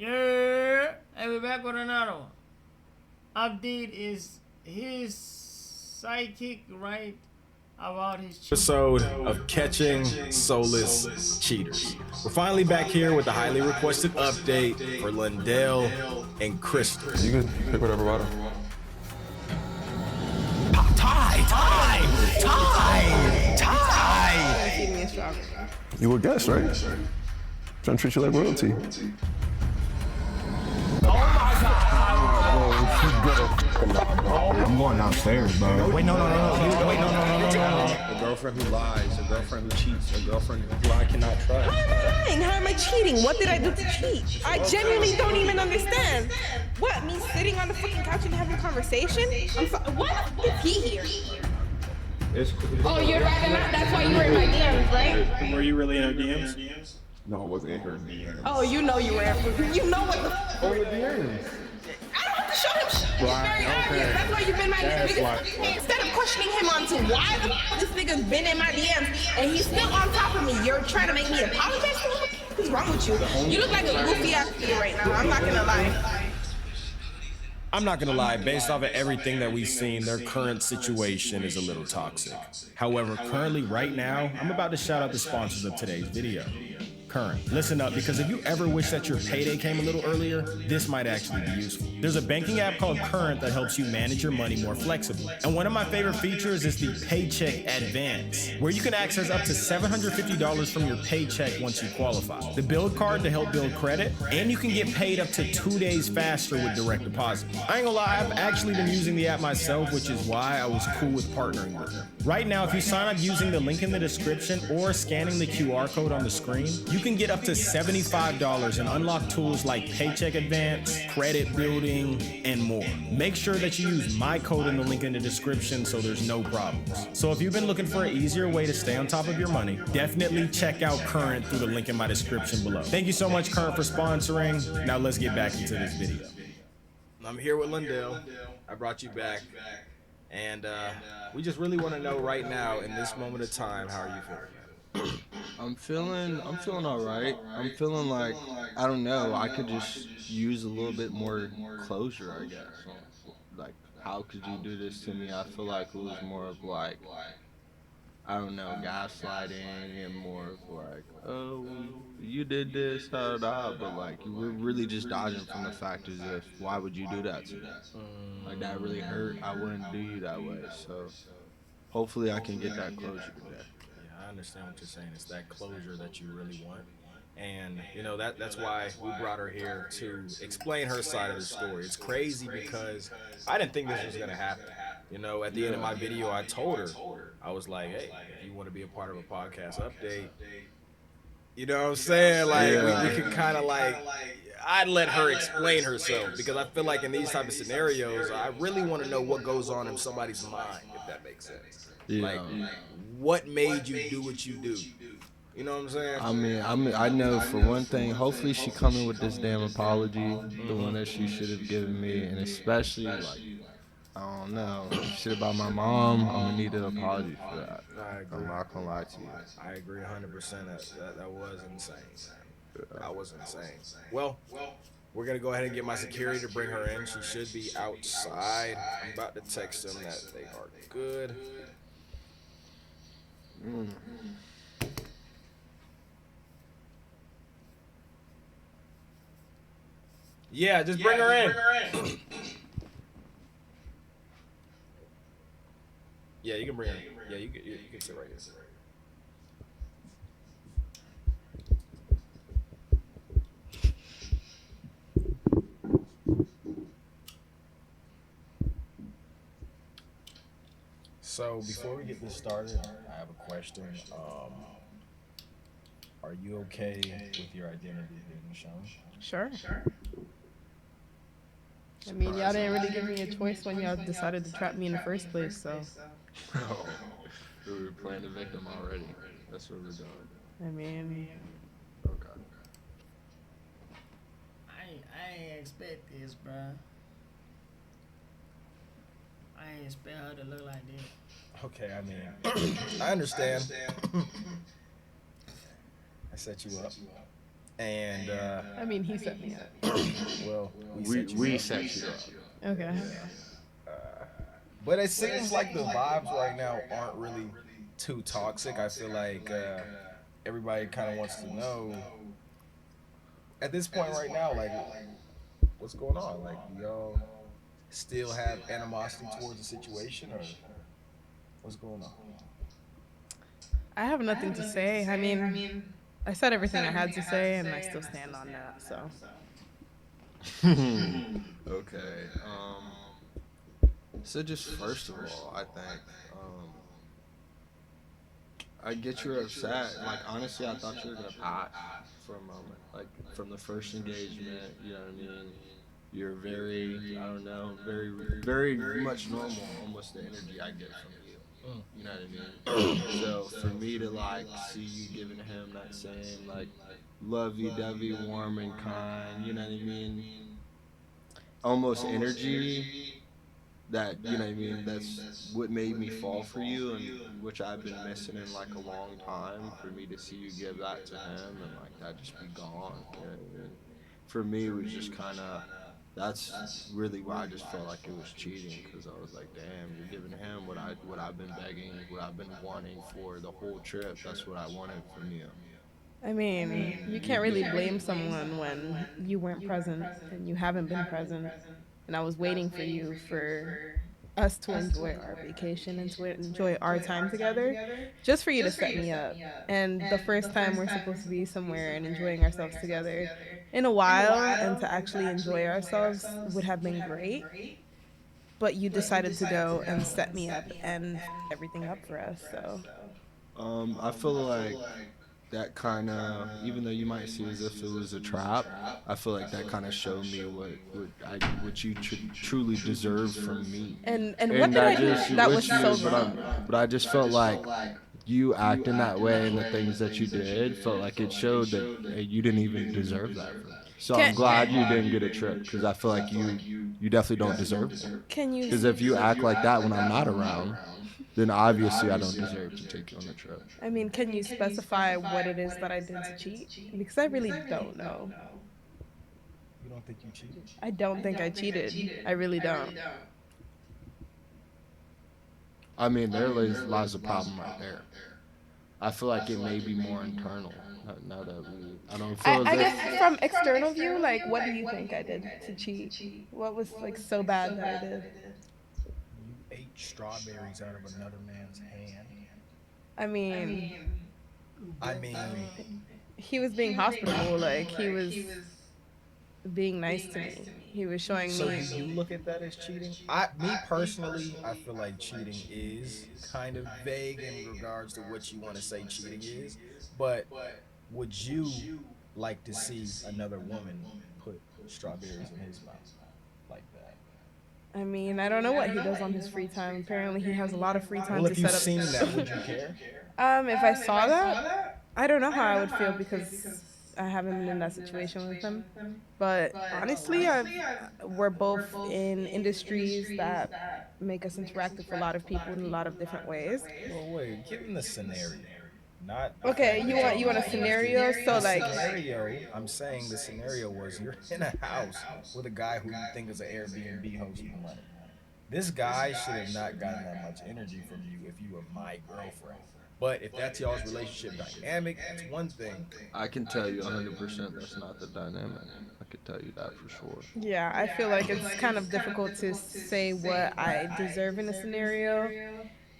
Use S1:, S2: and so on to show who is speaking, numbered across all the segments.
S1: Yeah, and we're back with another one. Update is his psychic right about his
S2: Episode of Catching Soulless Cheaters. We're finally back here with the highly requested update for Lindell and Crystal.
S3: You can pick whatever bottle.
S4: Tie!
S3: You would guess, right? Trying to treat you like royalty.
S5: I'm going downstairs, bro.
S2: Wait, no.
S6: A girlfriend who lies, a girlfriend who cheats, a girlfriend who I cannot trust.
S4: How am I cheating? What did I do to cheat? I genuinely don't even understand. What, me sitting on the fucking couch and having a conversation? What is he here?
S6: It's cool.
S7: Oh, you're rather not? That's why you were in my DMs, right?
S6: Were you really in our DMs?
S3: No, it wasn't in here.
S4: Oh, you know you were. You know what the...
S3: Oh, the DMs.
S4: I don't have to show him shit. It's very obvious. That's why you've been my nigga. Instead of questioning him on to why the this nigga's been in my DMs and he's still on top of me, you're trying to make me apologize to him? What's wrong with you? You look like a goofy ass kid right now. I'm not gonna lie.
S2: I'm not gonna lie, based off of everything that we've seen, their current situation is a little toxic. However, currently, right now, I'm about to shout out the sponsors of today's video. Current. Listen up, because if you ever wish that your payday came a little earlier, this might actually be useful. There's a banking app called Current that helps you manage your money more flexibly. And one of my favorite features is the Paycheck Advance, where you can access up to $750 from your paycheck once you qualify. The build card to help build credit, and you can get paid up to 2 days faster with direct deposit. I ain't gonna lie, I've actually been using the app myself, which is why I was cool with partnering with them. Right now, if you sign up using the link in the description or scanning the QR code on the screen, you can get up to $75 and unlock tools like Paycheck Advance, credit building, and more. Make sure that you use my code in the link in the description so there's no problems. So if you've been looking for an easier way to stay on top of your money, definitely check out Current through the link in my description below. Thank you so much, Current, for sponsoring. Now let's get back into this video. I'm here with Lindell. I brought you back. And we just really want to know right now, in this moment of time, how are you feeling?
S5: I'm feeling all right. I'm feeling like, I don't know, I could just use a little bit more closure, I guess. Like, how could you do this to me? I feel like it was more of like, I don't know, gaslighting and more of like, oh, you did this, but like, you were really just dodging from the fact as if, why would you do that to me? Like, that really hurt. I wouldn't do you that way. So, hopefully I can get that closure today.
S2: I understand what you're saying. It's that closure that you really want. And, you know, that's why we brought her here to explain her side of the story. It's crazy because I didn't think this was going to happen. You know, at the end of my video, I told her, I was like, hey, if you want to be a part of a podcast update, you know what I'm saying? Like, we could kind of like, I'd let her explain herself, because I feel like in these type of scenarios, I really want to know what goes on in somebody's mind, if that makes sense.
S5: Yeah.
S2: Like, what made you do what you do? You know what I'm saying?
S5: I mean, I know for one thing, hopefully she coming with this damn apology, the one that she should have given me, and especially, like, I don't know, shit about my mom, I'm gonna need an apology for that.
S2: I agree.
S5: I'm not gonna lie to you.
S2: I agree 100%. That was insane. That was insane. Well, we're gonna go ahead and get my security to bring her in. She should be outside. I'm about to text them that they are good. Yeah, just bring her in. Yeah, you can bring her in. Yeah, you can sit right here. So before we get this started, I have a question. Are you okay with your identity being shown?
S4: Sure. I mean, y'all didn't really give me a choice when y'all decided to trap me in the first place, so.
S5: Oh, we were playing the victim already. That's what we're doing.
S4: I mean,
S5: Okay.
S1: I ain't expect this, bruh. I ain't expect her to look like this.
S2: Okay, I mean, I understand. I set you up. And
S8: I mean, he set me up.
S2: well,
S5: We set you up.
S8: Okay.
S2: but it seems like the vibes right now aren't really too toxic. I feel like everybody kind of wants to know at this point right now, like, what's going on? Like, do y'all still have animosity towards the situation, or what's going on?
S8: I have nothing to say. I mean, I said everything I had to say, and I still stand on that. So.
S5: Okay. So just first of all, I think I get you're upset. Like, honestly, I thought you were gonna pass for a moment. Like, from the first engagement, you know what I mean? You're very, I don't know, very much normal, almost the energy I get from you. You know what I mean? So for me to like see you giving him that same like lovey-dovey, warm and kind, you know what I mean? Almost energy that, you know what I mean, that's what made me fall for you, and which I've been missing in like a long time. For me to see you give that to him and like that just be gone, you know what I mean? For me, it was just kind of, that's really why I just felt like it was cheating, because I was like, damn, you're giving him what I've been begging, what I've been wanting for the whole trip. That's what I wanted from you.
S8: I mean, you can't really blame someone when you weren't present and you haven't been present. And I was waiting for you for us to enjoy our vacation and to enjoy our time together, just for you to set me up. And the first time we're supposed to be somewhere and enjoying ourselves together in a while, and to actually enjoy ourselves would have been great. But you decided to go and set me up and everything up for us. So
S5: I feel like that kind of, even though you might see as if it was a trap, I feel like that kind of showed me what you truly deserve from me.
S8: and what did I do that was so
S5: but
S8: wrong?
S5: but I just felt like you acting that way and the things that you did felt like it showed that hey, you didn't even deserve that. So I'm glad you didn't get a trip, because I feel like you definitely don't deserve it.
S8: Can you?
S5: Because if you act like that when I'm not around, then obviously I don't deserve to take you on a trip.
S8: I mean, can you specify what it is that I did to cheat? Because I really don't know.
S2: You don't think you cheated?
S8: I don't think I cheated. I really don't.
S5: I mean, there lies a problem right there. I feel like it may be more internal. Now that I don't feel
S8: I guess from external view, like, what do you think I did to cheat? What was like so bad that I did?
S2: You ate strawberries out of another man's hand.
S8: I mean, he was being
S2: being
S8: hospitable. Like, he was being nice to me. He was showing
S2: So
S8: me.
S2: do you look at that as cheating? Me personally, I feel like cheating is kind of vague in regards to what you want to say cheating is. But would you like to see another woman put strawberries in his mouth like that?
S8: I mean, I don't know what he does on his free time. Apparently, he has a lot of free time
S2: Well,
S8: to
S2: if you've
S8: set up.
S2: seen that, would you care?
S8: If I saw that, I don't know how I would feel, because I haven't been in that situation with him. But honestly, we're both in industries that make us interact with a lot of people in a lot of different ways.
S2: Well, wait, give him the scenario. Not
S8: Okay, you want a scenario? So like,
S2: scenario, I'm saying the scenario was you're in a house with a guy who you think is an Airbnb host for money. This guy should have not gotten that much energy from you if you were my girlfriend. But if that's y'all's relationship dynamic, that's one thing.
S5: I can tell you 100% that's not the dynamic. I could tell you that for sure.
S8: yeah, I feel like it's kind of difficult to say what I deserve in a scenario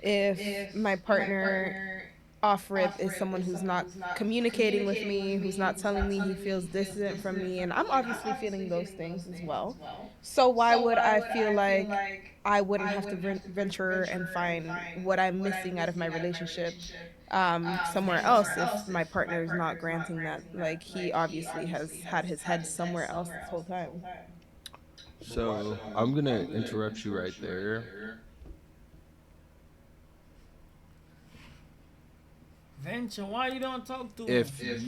S8: if my partner off rip is someone who's not communicating with me, who's not telling me he feels distant from me, and I'm obviously feeling those things as well. So why would I feel like I wouldn't have to venture and find what I'm missing out of my relationship somewhere else if my partner is not granting that? Like, he obviously has had his head somewhere else this whole time.
S5: So I'm going to interrupt you right there.
S1: Venture, why you don't talk to
S5: If
S1: him?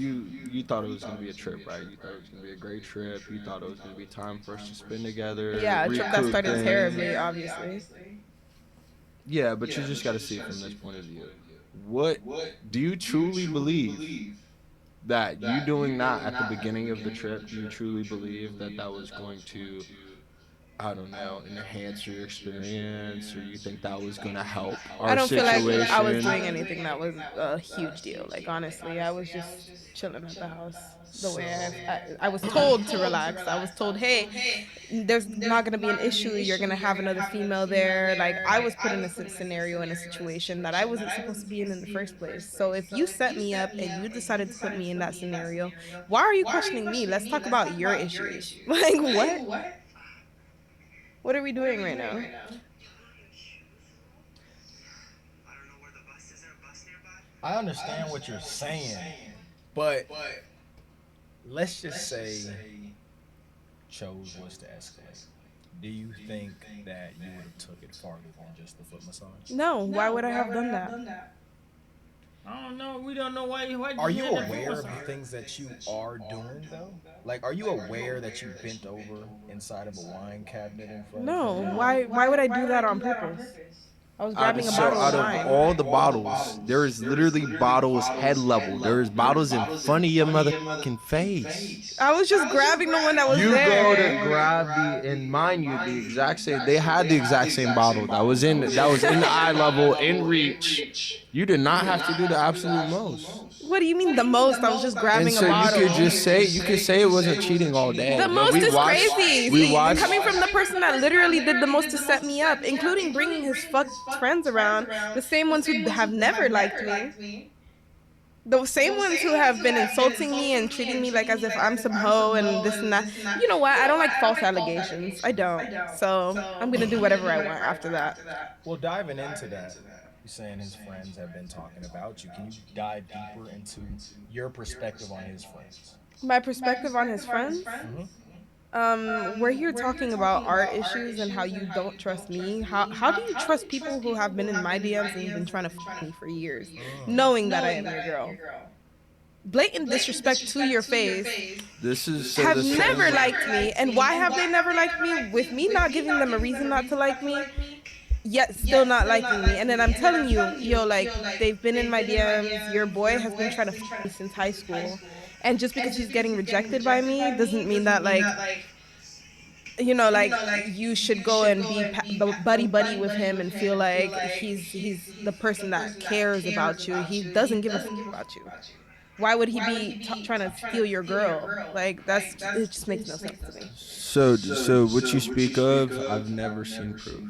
S5: you thought it was gonna be a trip, right? You thought it was gonna be a great trip. You thought it was gonna be time for us to spend together.
S8: Yeah, a trip that
S5: recoup
S8: started
S5: things.
S8: terribly, obviously.
S5: Yeah, but you just gotta see it from this point of view. What do you truly believe that you doing that at the beginning of the trip, you truly believe that that was going to, I don't know, enhance your experience, or you think that was going to help our
S8: I don't
S5: situation?
S8: feel like I was doing anything that was a huge deal. Like, honestly, I was just chilling at the house the way I was told to relax. I was told, hey, there's not going to be an issue. You're going to have another female there. Like, I was put in a scenario, in a situation that I wasn't supposed to be in the first place. So if you set me up and you decided to put me in that scenario, why are you questioning me? Let's talk about your issues. Like, what? What are we doing right now?
S2: I understand what you're saying, but let's just say Chose was to escalate. Do you think that you would have took it farther than just the foot massage?
S8: No, why would I have done that?
S1: I don't know. We don't know why.
S2: Are you aware of the things that you are doing, though? Like, are you aware that you bent over inside of a wine cabinet in front
S8: No,
S2: of
S8: why would I do that on purpose? I was grabbing a bottle
S5: out
S8: of
S5: of
S8: wine.
S5: all the bottles, there is literally bottles head level. There is bottles in front of your motherfucking face.
S8: I was just grabbing the one that was
S5: You
S8: there.
S5: go to grab and mind you, the exact same. They had the exact same bottle that was in the eye level, in reach. You did not have to do the absolute most.
S8: What do you mean the most? I was just grabbing
S5: And so
S8: a bottle.
S5: you could say it wasn't cheating all day.
S8: The
S5: But
S8: most
S5: we
S8: is
S5: watched-
S8: crazy.
S5: We
S8: See,
S5: watched.
S8: coming from the person that literally did the most to set me up, including bringing his fucked friends around, the same ones who have never liked me. The same ones who have been insulting me and treating me like as if I'm some hoe and this and that. You know what? I don't like false allegations. I don't. So I'm going to do whatever I want after that.
S2: Well, diving into that, you're saying his friends have been talking about you. Can you dive deeper into your perspective on his friends?
S8: My perspective on his friends? We're here talking about our issues and how you don't trust me. How do you trust people who have been in my DMs and been trying to f me for years, knowing that I am your girl? Blatant disrespect to your face.
S5: This is
S8: Have never liked me, and why have they never liked me? With me not giving them a reason not to like me, yet still not liking me. And then I'm telling you, yo, like, they've been in my DMs. Your boy has been trying to f me since high school. And just because he's getting rejected by me doesn't mean that, like, you know, like, you should go and be buddy with him and feel like he's the person that cares about you. He doesn't give a fuck about you. Why would he be trying to steal your girl? Like, it just makes no sense to me.
S5: So what you speak of, I've never seen proof.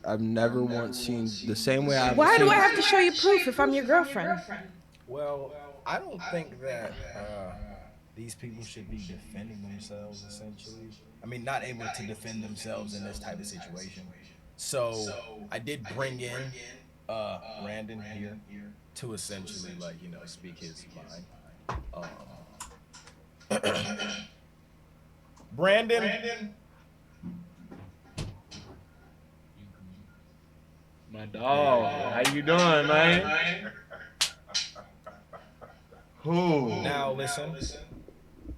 S5: I've never once seen the same way I've
S8: Why
S5: seen.
S8: do I have to show you proof if I'm your girlfriend?
S2: Well, I don't think that these people should be defending themselves, essentially. I mean, not able to defend themselves in this type of situation. So I did bring in Brandon here to essentially, like, you know, speak his mind. Brandon.
S5: My dog, how you doing, man? Who?
S2: Now listen,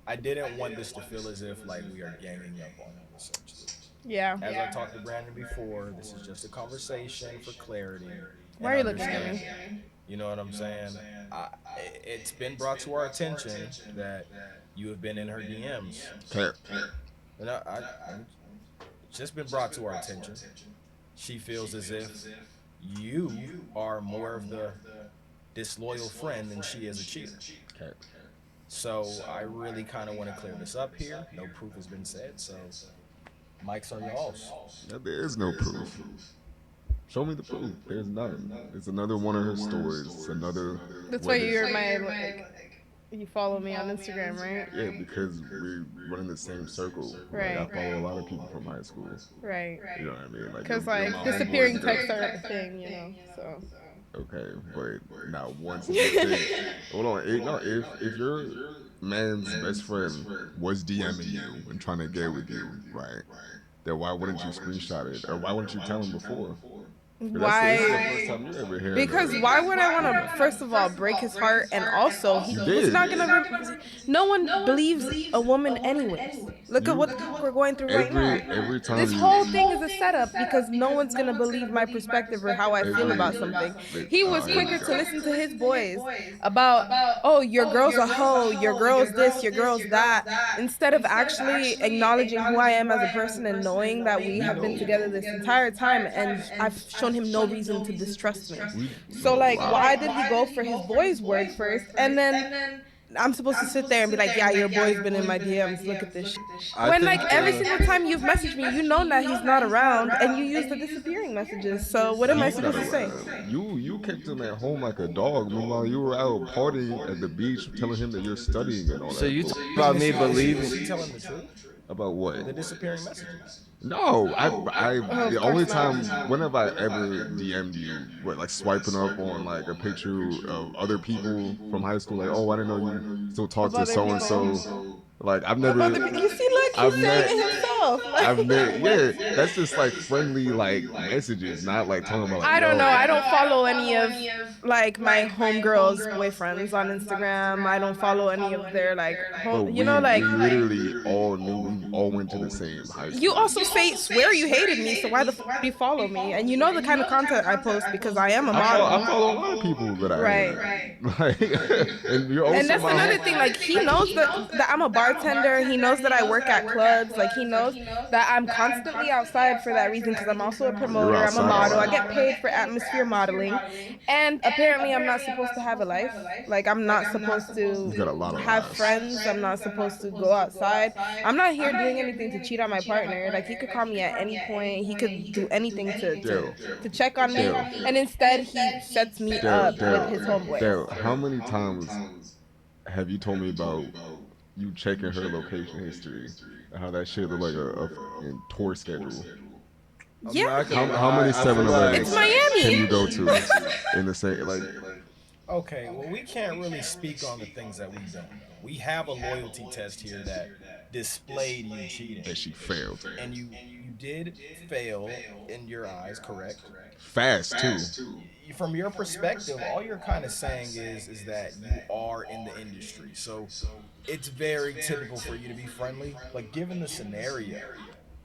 S2: I didn't want this to feel as if like we are ganging up on him, essentially.
S8: Yeah.
S2: As I talked to Brandon before, this is just a conversation for clarity.
S8: Why are you looking at me?
S2: You know what I'm saying? It's been brought to our attention that you have been in her DMs. And it's just been brought to our attention. She feels as if you are more of the disloyal friend than she is a cheater.
S5: Okay.
S2: So I really kind of want to clear this up here. No proof has been said, so mics are y'all's.
S3: There is no proof. Show me the proof. There's none. It's another one of her stories. It's another.
S8: That's why you're my, like, you follow me on Instagram, right?
S3: Yeah, because we run in the same circle.
S8: Right.
S3: Like, I follow a lot of people from high school.
S8: Right.
S3: You know what I mean?
S8: Because,
S3: your
S8: like,
S3: mom
S8: disappearing
S3: was-
S8: texts are a thing, you know, so.
S3: Okay, but not once. Hold on. If your man's best friend was DMing you and trying to get with you, right? Then why wouldn't you screenshot it, or why wouldn't you tell him before?
S8: Why?
S3: This is the first time you ever hear
S8: Because
S3: that.
S8: why would I want to, first of all, break his heart, and also he's
S3: did.
S8: not gonna. No one believes a woman anyways. Look at what we're going through right now.
S3: Every time
S8: This
S3: you-
S8: whole thing is a setup because no one's gonna believe my perspective or how I feel about something. He was quicker to listen to his boys about, oh, your girl's a hoe, your girl's this, your girl's that, instead of actually acknowledging who I am as a person and knowing that we have been together this entire time, and I've shown him no reason to distrust me. So like, why did he go for his boy's word first, and then I'm supposed to sit there and be like, yeah, your boy's been in my DMs, look at this shit. When like every single time you've messaged me, you know that he's not around, and you use the disappearing messages. So what am I supposed to say?
S3: You kept him at home like a dog. Meanwhile, you were out partying at the beach, telling him that you're studying and all that.
S5: So you
S3: bull-
S5: talk about me
S2: Is he
S5: believing?
S2: telling the truth?
S3: about what?
S2: The disappearing messages.
S3: No, the only
S8: course
S3: time,
S8: not.
S3: whenever I ever DM'd you, like swiping up on like a picture of other people from high school, like, oh, I didn't know you still talk to
S8: Of other
S3: so and so. Like, I've never.
S8: You see, look,
S3: I've
S8: he's saying
S3: met-
S8: it himself.
S3: I've met, yeah, that's just like friendly like messages, not like talking about. Like,
S8: I don't
S3: yo,
S8: know. I don't follow any of like my homegirls' boyfriends on Instagram. I don't follow any of their like
S3: But
S8: home.
S3: we,
S8: You know, like
S3: we literally all knew, we all went to the same high school.
S8: you also swear you hated me. So why the fuck do you follow me? And you know the kind of content I post because I am a
S3: I
S8: model.
S3: follow a lot of people that I
S8: Right.
S3: like, and you're also
S8: And that's
S3: my
S8: another
S3: hom-
S8: thing. Like he knows that I'm a bartender. He knows that I work at clubs. Like he knows that I'm constantly outside for that reason because I'm also a promoter. I'm a
S3: outside.
S8: model. I get paid for atmosphere modeling, and apparently I'm not supposed to have a life. Like I'm not supposed
S3: You got a lot
S8: to
S3: of
S8: have
S3: lives.
S8: friends. I'm not supposed to go outside. I'm not here doing anything to cheat on my partner. Like he could call me at any point. He could do anything to check on me,
S3: Daryl.
S8: and instead he sets me up with his homeboy.
S3: Daryl, how many times have you told me about you checking her location history? How that shit looked like a fucking tour schedule.
S8: Yeah.
S3: How many 7-Elevens
S8: It's Miami.
S3: can you go to in the same like?
S2: Okay, well, we can't really speak on the things that we don't know. We have a loyalty test here that displayed you cheating.
S3: That she failed
S2: And you did fail in your eyes, correct?
S3: fast too.
S2: From your perspective, all you're kind of saying is that you are in the industry. So it's very typical for you to be friendly. But given the scenario,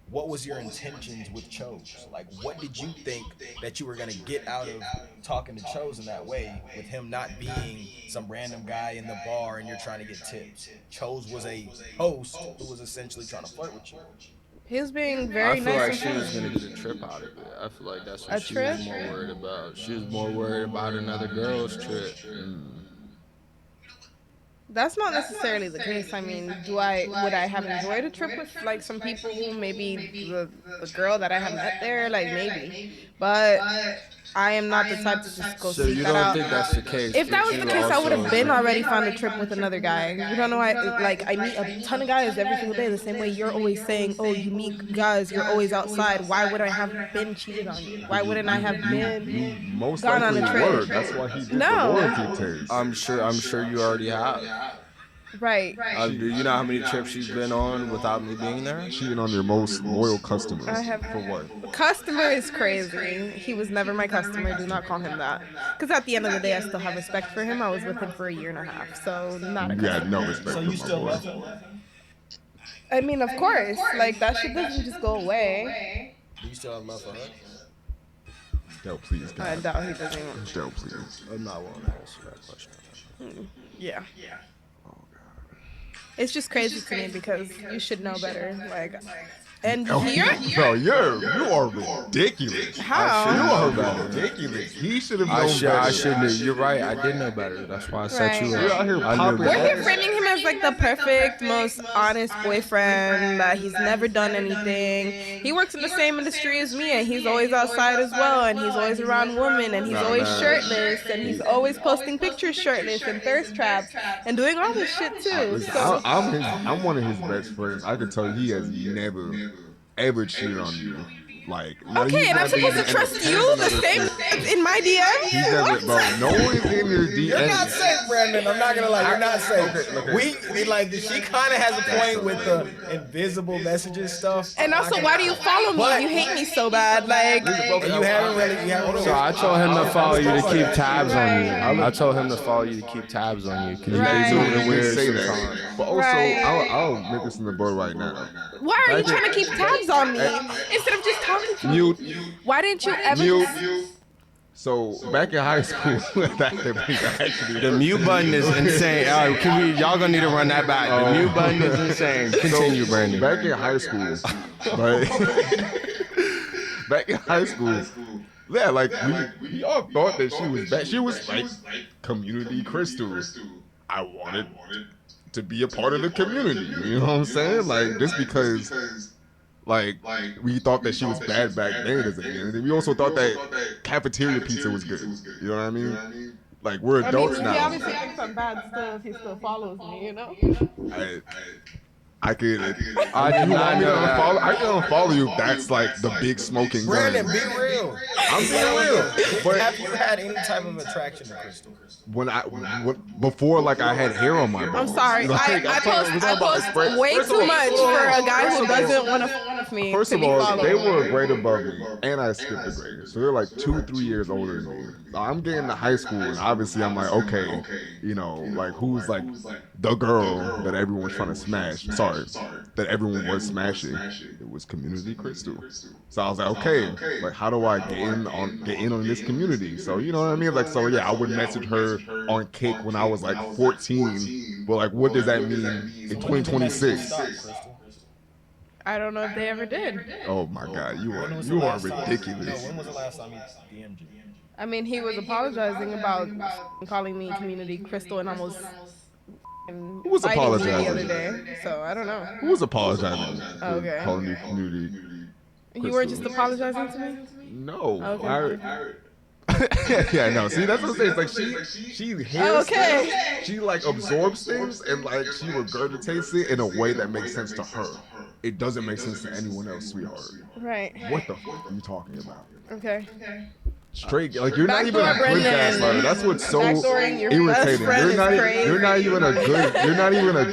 S2: what was your intentions with Chose? Like, what did you think that you were going to get out of talking to Chose in that way, with him not being some random guy in the bar and you're trying to get tips? Chose was a host who was essentially trying to flirt with you.
S8: He was being
S5: I
S8: very
S5: feel
S8: nice.
S5: like
S8: and
S5: she was
S8: friendly.
S5: gonna get a trip out of it. I feel like that's
S8: A
S5: what she
S8: trip?
S5: was more worried about. She was more worried about another girl's trip.
S8: That's not necessarily the case. I mean, would I have enjoyed a trip with like some people who maybe the girl that I have met there, like maybe, but I am not the type to just go
S5: So
S8: seek
S5: you
S8: that
S5: don't
S8: out.
S5: think that's the case?
S8: If that
S5: but
S8: was the
S5: you
S8: case, I would have
S5: also-
S8: been already found a trip with another guy. You don't know, I meet a ton of guys every single day. The same way you're always saying, oh, you meet guys, you're always outside. Why would I have been cheated on you? Why wouldn't I have been?
S3: Most
S8: Gone on
S3: likely
S8: a
S3: you
S8: trip.
S3: were. That's why he did
S8: No.
S3: the loyalty test.
S5: I'm sure you already have.
S8: Right.
S5: Do you know how many trips you've been on without me being there?
S3: Cheating on your most loyal customers.
S8: I have
S3: For what?
S8: Customer is crazy. He was never my customer. Do not call him that. Because at the end of the day, I still have respect for him. I was with him for 1.5 years, so not a
S3: You
S8: customer.
S3: got no respect
S2: So
S3: for
S2: you
S3: my
S2: still
S3: boy.
S2: love him?
S8: I mean, of course. Like, that shit doesn't just go away.
S2: Do you still have love for her?
S3: Del, please,
S8: I
S3: God.
S8: doubt he doesn't even.
S3: Del, please.
S5: I'm not willing to answer that question.
S8: Yeah. It's just crazy to me because you should know better. Like, and
S3: Oh,
S8: here,
S3: bro, you are ridiculous.
S8: how?
S3: You are ridiculous. He should have known better.
S5: I shouldn't. You're right. I did know better. That's why I set you
S8: Right.
S5: up.
S3: You're out here
S5: I knew
S3: popping
S8: We're
S5: better.
S8: here framing him as like the perfect, most honest boyfriend, that he's never done anything. He works in the same industry as me, and he's always outside as well, and he's always around women, and he's always shirtless, and he's always posting pictures shirtless and thirst traps and doing all this shit too.
S3: Listen,
S8: So
S3: I'm one of his best friends. I can tell you he has never, ever cheated on you. Like,
S8: okay, and I'm supposed to trust you the same it's in my DM.
S3: He doesn't, bro. No one's in your DM.
S2: You're not safe, Brandon. I'm not gonna lie. You're not safe. We like she kind of has a point with the invisible messages stuff.
S8: And also, why do you follow me?
S2: But-
S8: You hate me so bad, like.
S2: You haven't really.
S5: So I told him to follow you to keep tabs on you. I told him to follow you to keep tabs on you because
S8: Right.
S5: you do
S3: And
S5: the
S3: we
S5: weird
S3: say
S5: sometimes.
S3: that. But also,
S8: Right.
S3: I'll make this in the board right now.
S8: Why are you trying to keep tabs on me instead of just talking to me?
S3: Mute.
S8: Why didn't you ever?
S3: Mute. So back in high school, actually,
S5: The mute button is insane. All right, y'all gonna need to run that back. The mute button is insane. Continue, Brandon.
S3: Back in high school, right? Back in high school, yeah, like we all thought that she was bad. She was like community crystal. I wanted to be a part of the community. You know what I'm saying? Like just because. Like we thought that she was bad back then as a community. We also thought that cafeteria pizza was good. You know what I mean? Like we're adults
S8: He
S3: now.
S8: obviously thinks I'm bad still if he still follows me, you know?
S3: I could.
S5: I did
S3: You
S5: not
S3: want me to
S5: know that.
S3: unfollow? I can unfollow you if that's like the big smoking gun.
S2: Brandon, be real.
S3: I'm being real. But
S2: Have you had any type of attraction to Crystal?
S3: when before like I had hair on my
S8: I'm
S3: bones.
S8: sorry.
S3: Like,
S8: I
S3: we're talking about
S8: post
S3: spread-
S8: way
S3: First of
S8: too
S3: all-
S8: much for a guy who
S3: first of all-
S8: doesn't want to follow me.
S3: First
S8: to
S3: of
S8: be
S3: all,
S8: followed.
S3: they were a grade above me, and I skipped a grade. So they're like 2-3 years older than me. So I'm getting to high school, and obviously I'm like, okay, you know, like who's like the girl that everyone was trying to smash? Sorry, that everyone was smashing. It was Community Crystal. So I was like, okay, like how do I get in on this community? So you know what I mean? Like so, yeah, I would message her on Cake when I was like 14. But like, what does that mean in 2026?
S8: I don't know if they ever did.
S3: Oh my God, you are ridiculous.
S2: When was the last time he DM'd you?
S8: I mean, he was apologizing about calling me Community Crystal and almost
S3: Who was
S8: fighting me the
S3: apologizing?
S8: other day. So I don't know.
S3: Who was apologizing? for
S8: Okay.
S3: Calling you Community.
S8: You weren't just apologizing to me?
S3: No.
S8: Okay.
S3: Yeah, no. See, that's what I'm saying. It's like she hears
S8: Okay.
S3: things, she like absorbs things, and like she regurgitates it in a way that makes sense to her. It doesn't make sense to anyone else, sweetheart.
S8: Right.
S3: What the fuck are you talking about?
S8: Okay.
S3: Straight, like you're not even a
S8: Backdoor
S3: good
S8: Brendan.
S3: gaslighter. That's what's so
S8: Backdooring your best
S3: irritating.
S8: friend is crazy.
S3: You're not even a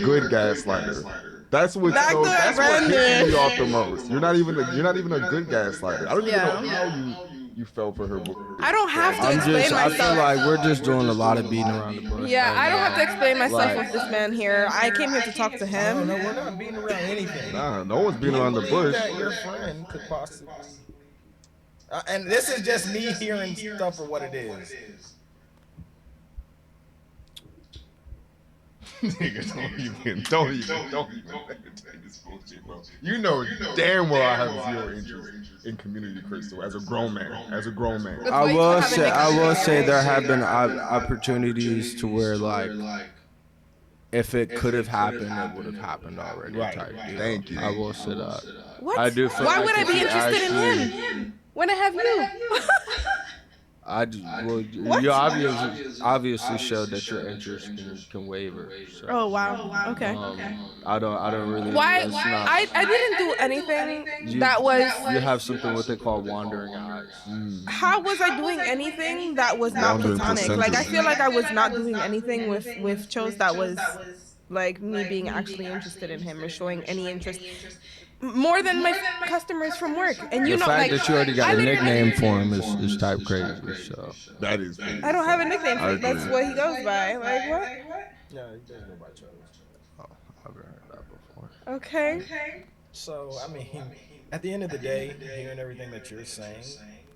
S3: good gaslighter. That's what's
S8: Backdoor
S3: that's what pisses
S8: Brendan.
S3: me off the most. You're not even a good gaslighter. I don't even
S8: Yeah.
S3: know how you fell for her.
S8: I don't have to
S5: I
S8: explain
S5: feel
S8: myself.
S5: like we're just doing a lot of beating around the bush.
S8: Yeah,
S5: right
S8: I don't
S5: now.
S8: have to explain myself
S5: Like-
S8: with this man here. I came here to talk to him.
S2: No, we're not beating around anything.
S3: Nah, no one's beating around the bush.
S2: That your friend could possibly. And this is just me hearing stuff for what it is.
S3: Nigga, don't even entertain this bullshit, bro. You know damn well I have zero interest in Community Crystal as a grown man.
S5: I will say there have been opportunities to where like if it could have happened, it would have happened already.
S3: Right.
S5: Type deal.
S3: Thank you.
S5: I will say that.
S8: What?
S5: I do feel
S8: Why
S5: like
S8: would I
S5: if
S8: be
S5: you
S8: interested in
S5: actually-
S8: him? When I have you?
S5: Well, you obviously showed that your interest can waver. So,
S8: Oh wow. Okay.
S5: I don't really.
S8: Why?
S5: That's not,
S8: I didn't do anything
S5: you-
S8: that was.
S5: You have something what they call wandering eyes.
S8: How was I doing anything that was not
S3: Wandering
S8: platonic?
S3: placenta.
S8: Like I feel like I was not doing anything with Chose that was like me being actually interested in him or showing any interest. More than my customers from work, and you
S5: The
S8: know,
S5: fact
S8: like
S5: that you already got
S8: I
S5: a
S8: literally-
S5: nickname for him is type crazy. So
S3: That is.
S8: I don't have a nickname.
S3: I
S8: That's
S3: agree.
S8: what he goes by. Like what?
S2: Yeah, he does go by Chose.
S5: I've heard that before.
S8: Okay.
S2: So, I mean, at the end of the day, hearing everything that you're saying,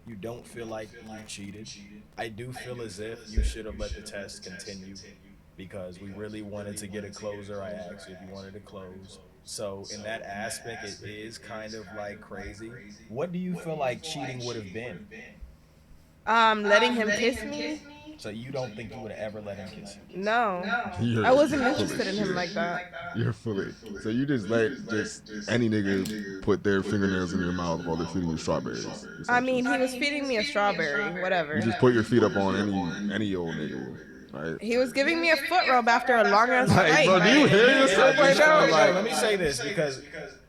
S2: you don't feel like you cheated. I do feel as if you should have let the test continue because we really wanted to get a closer. I asked you if you wanted to close. So, in that aspect, it is kind of like crazy. What do you feel like cheating would have been?
S8: Letting him kiss me?
S2: So, you don't think you would have ever let him kiss you?
S8: No.
S3: You're
S8: I wasn't
S3: full of
S8: interested in him
S3: shit.
S8: like that.
S3: You're fully. So you just let any nigga put their fingernails in your mouth while they're feeding you strawberries.
S8: I mean, he was feeding me a strawberry, whatever.
S3: You just put your feet up on any old nigga, right?
S8: He was giving me a foot rub after a long ass
S3: Like,
S8: fight.
S3: bro, do you hear yourself right now?
S2: Like, let me say this because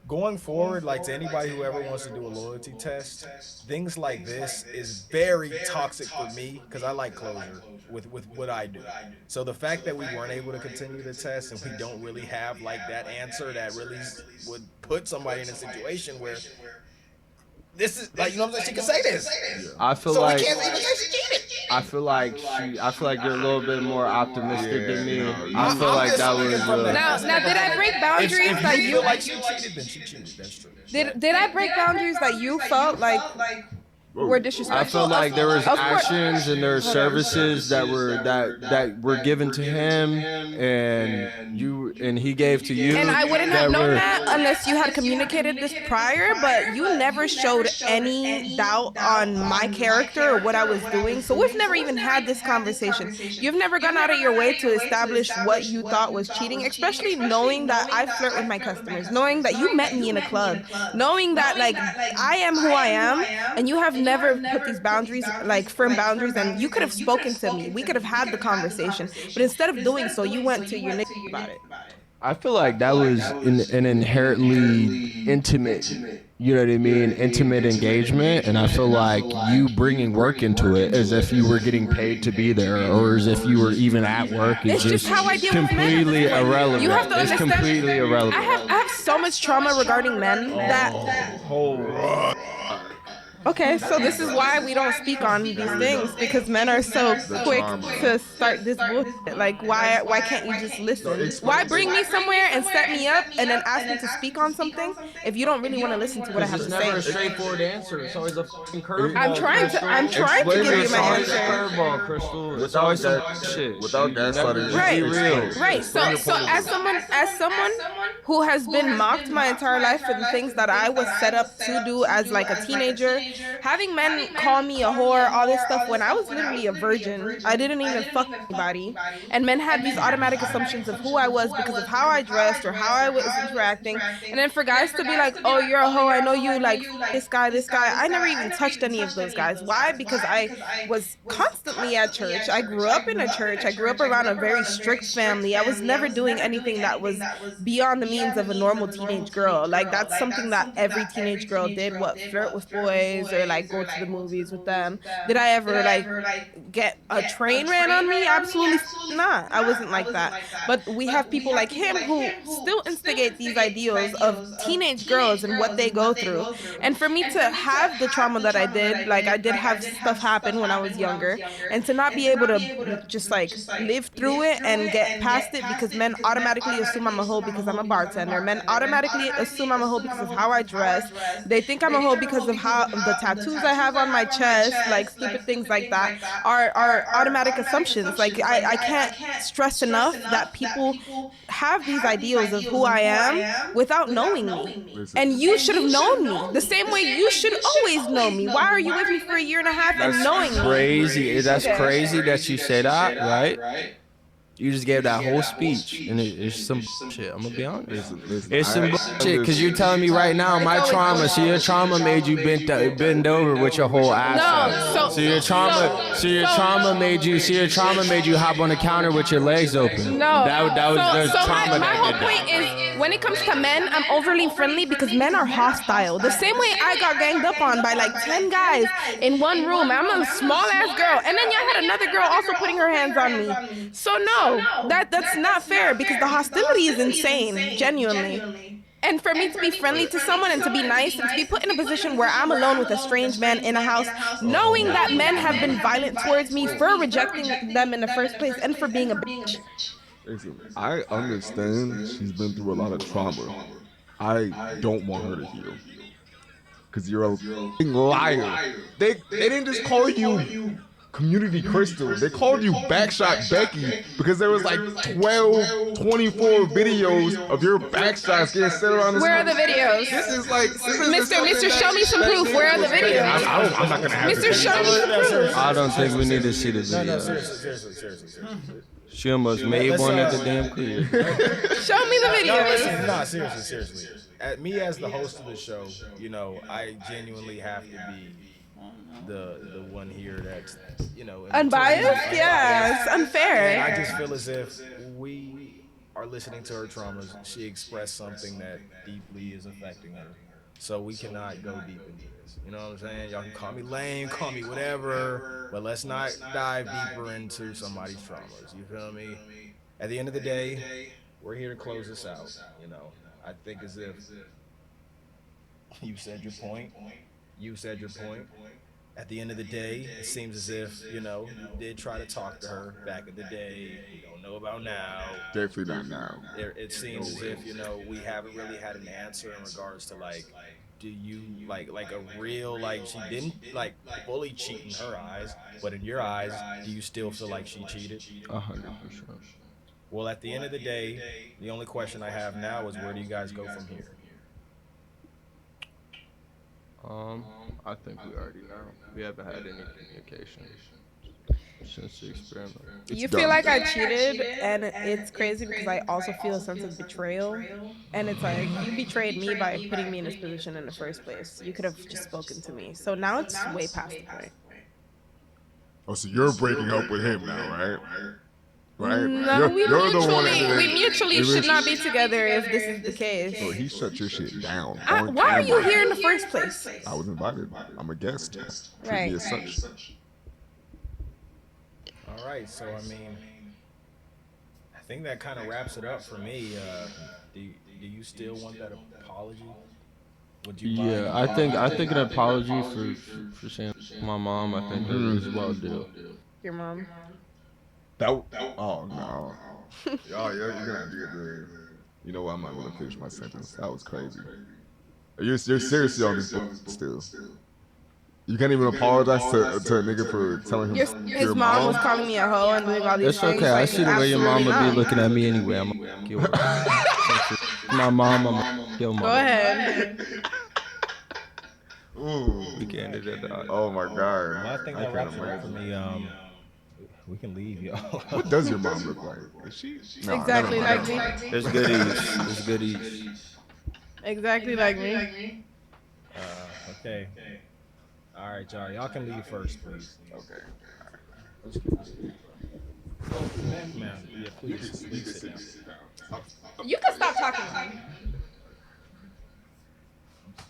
S2: going forward, like to anybody who ever wants to do a loyalty test, things like this is very toxic for me because I like closure with what I do. So the fact that we weren't able to continue the test and we don't really have like that answer that really would put somebody in a situation where this is like, you know what I'm saying? She can say this.
S5: I feel
S2: So
S5: like
S2: we can't even say she cheated.
S5: I feel like you're a little bit more optimistic than me.
S3: no,
S5: I feel
S2: I'm
S5: like
S2: just
S5: that
S2: speaking
S5: was
S2: from the-
S8: Now, did I break boundaries
S2: If
S8: that
S2: you
S8: you
S2: feel like she cheated, then she cheated. That's true.
S8: did I break boundaries that you felt like were disrespectful?
S5: I felt like there was
S8: Of course.
S5: actions and there were services that were given to him and he gave to you.
S8: And I wouldn't have known
S5: were-
S8: that unless you had communicated this prior, but you never showed any doubt on my character or what I was doing. So we've never even had this conversation. You've never gone out of your way to establish what you thought was cheating, especially knowing that I flirt with my customers, knowing that you met me in a club, knowing that like I am who I am, and you have never put these boundaries, like firm boundaries, and you could have spoken to me. We could have had the conversation, but instead of doing so, you went to your nigga about it.
S5: I feel like that was an inherently intimate, you know what I mean, intimate engagement, and I feel like you bringing work into it as if you were getting paid to be there, or as if you were even at work, is
S8: It's just how I deal with men.
S5: completely irrelevant.
S8: You have to
S5: It's
S8: understand.
S5: completely irrelevant.
S8: I have so much trauma regarding men that. Okay, so this is why we don't speak on these things, because men are so quick to start this bullshit. Like, why can't you just listen? Why bring me somewhere and set me up and then ask me to speak on something if you don't really want to listen to what I have
S5: It's
S8: to
S5: never a
S8: say?
S5: straightforward answer. It's always a fucking curveball.
S8: I'm trying to give you
S5: It's
S8: my
S5: always a
S8: answer.
S5: curveball, Crystal. It's
S3: Without
S5: always some
S3: that-
S5: shit.
S3: without
S5: You
S3: gaslighting,
S5: never-
S8: Right,
S5: be real.
S8: right. So as someone who has been mocked my entire life for the things that I was set up to do as like a teenager, having men call me a whore, all this stuff, when I was literally a virgin, I didn't even fuck anybody, and men had these automatic assumptions of who I was because of how I dressed or how I was interacting, and then for guys to be like, oh, you're a hoe, I know you like this guy, I never even touched any of those guys. Why? Because I was constantly at church. I grew up in a church. I grew up around a very strict family. I was never doing anything that was beyond the means of a normal teenage girl. Like, that's something that every teenage girl did, what, flirt with boys or like go to the movies with them. Did I ever like get a train ran on me? Absolutely not. I wasn't like that. But we have people like him who still instigate these ideals of teenage girls and what they go through. And for me to have the trauma that I did, like I did have stuff happen when I was younger, and to not be able to just like live through it and get past it, because men automatically assume I'm a hoe because I'm a bartender. Men automatically assume I'm a hoe because of how I dress. They think I'm a hoe because of how the tattoos I have on my chest, like stupid things like that are automatic assumptions. Like I can't stress enough that people have these ideals of who I am without knowing me. And you should have known me the same way you should always know me. Why are you with me for a year and a half and knowing me?
S5: Crazy. That's crazy that you say that, right? You just gave that whole speech, and it's some shit. I'm gonna be honest. It's some shit, because you're telling me right now my trauma. So your trauma made you bend over with your whole ass.
S8: No,
S5: So your trauma made you hop on the counter with your legs open.
S8: No.
S5: That was the trauma
S8: my
S5: that
S8: whole
S5: did
S8: point
S5: that.
S8: is, when it comes to men, I'm overly friendly because men are hostile. The same way I got ganged up on by like 10 guys in one room. I'm a small ass girl, and then y'all had another girl also putting her hands on me. So no, that's not fair, because the hostility is insane, genuinely. And for me to be friendly to someone and to be nice and to be put in a position where I'm alone with a strange man in a house, knowing that men have been violent towards me for rejecting them in the first place and for being a bitch.
S3: Listen, I understand she's been through a lot of trauma. I don't want her to heal. Because you're a f***ing liar. They didn't just call you Community Crystal. They called you Backshot Becky because there was like 12, 24 videos of your backshots getting set around this.
S8: Where are the videos?
S3: This is like,
S8: Mr. Show me some proof. Where are the videos?
S3: I'm not gonna have
S8: Mr. Show me some proof.
S5: I don't think we need to see the
S2: No,
S5: video.
S2: seriously.
S5: She almost made one at the damn crib.
S8: Show me the
S2: No,
S8: videos.
S2: listen, no, seriously. Me as the host of the show, you know, I genuinely have to be the one here that's, you know,
S8: Unbiased? Yeah, it's
S2: And
S8: unfair.
S2: I just feel as if we are listening to her traumas, she expressed something that deeply is affecting her. So we cannot go deep into this. You know what I'm saying? Y'all can call me lame, call me whatever, but let's not dive deeper into somebody's traumas. You feel me? At the end of the day, we're here to close this out. You know, I think as if you said your point. You said your point. At the end of the day, it seems as if, you know, you did try to talk to her back in the day. We don't know about now.
S3: Definitely not now.
S2: It seems as if, you know, we haven't really had an answer in regards to, like, do you, like a real, like, she didn't, like, fully cheat in her eyes, but in your eyes, do you still feel like she cheated?
S5: 100%.
S2: Well, at the end of the day, the only question I have now is where do you guys go from here?
S5: I think we already know. We haven't had any communication since the experiment.
S8: You feel like I cheated, and it's crazy because I also feel a sense of betrayal. And it's like, you betrayed me by putting me in this position in the first place. You could have just spoken to me. So now it's way past the point.
S3: Oh, so you're breaking up with him now, right? Right?
S8: No, we
S3: that
S8: mutually should not be together if this is the case.
S3: So he shut your shit down.
S8: Why are you here in the first place?
S3: I was invited. I'm a guest. Treat
S8: Right.
S3: me as such.
S2: All right, so I mean, I think that kind of wraps it up for me. Do you still want that apology? Would you?
S5: Yeah, I think an apology for saying my mom. I think that is well due.
S8: Your mom.
S3: Oh no. You're gonna have to get the. You know what? I'm not gonna finish my sentence. That was crazy. You're seriously on this book still. You can't even apologize to a nigga for telling him
S8: His mom was calling me a hoe and doing all these
S5: It's
S8: things.
S5: okay. I
S8: Like,
S5: see the way your mom would be
S8: absolutely
S5: looking at me anyway. I'm gonna kill her. My mom, I'm gonna kill my
S8: not. Go ahead.
S3: Ooh.
S5: We can end it at
S3: Oh my god.
S2: Well, I think that
S3: can't
S2: wraps it up for
S3: imagine.
S2: me. We can leave, y'all.
S3: What does your mom look like? Is she? Nah,
S8: Exactly
S3: never
S8: like
S3: mind.
S8: me.
S5: There's goodies. There's goodies.
S8: Exactly like me.
S2: Okay. All right, y'all. Y'all can leave first, please.
S3: Okay.
S2: Ma'am, yeah, please sit down.
S8: You can stop talking to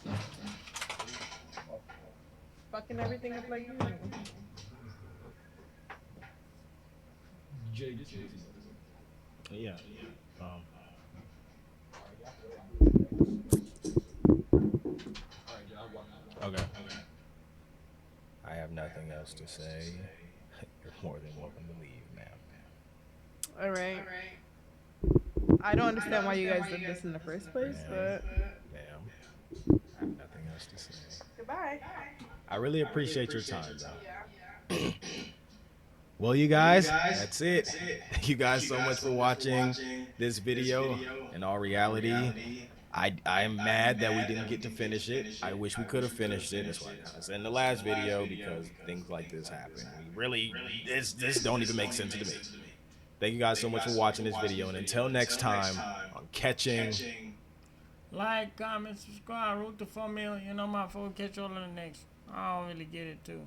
S8: me. Fucking everything up like you.
S2: Yeah. Okay. I have nothing else to say. You're more than welcome to leave, ma'am.
S8: All right. I don't understand why you guys did this in the first place, but
S2: Ma'am, I have nothing else to say.
S8: goodbye.
S2: I really appreciate your time, though. Well, you guys, that's it. Thank you guys so much for watching this video. In all reality, I am mad that we didn't get to finish it. I wish we could have finished it. That's why I was in the last video, because things like this happen. We really, this don't even make sense to me. Thank you guys so much for watching this video, and until next time, on Catching.
S1: Like, comment, subscribe, root the 4 million. You know my folks. Catch y'all in the next. I don't really get it too.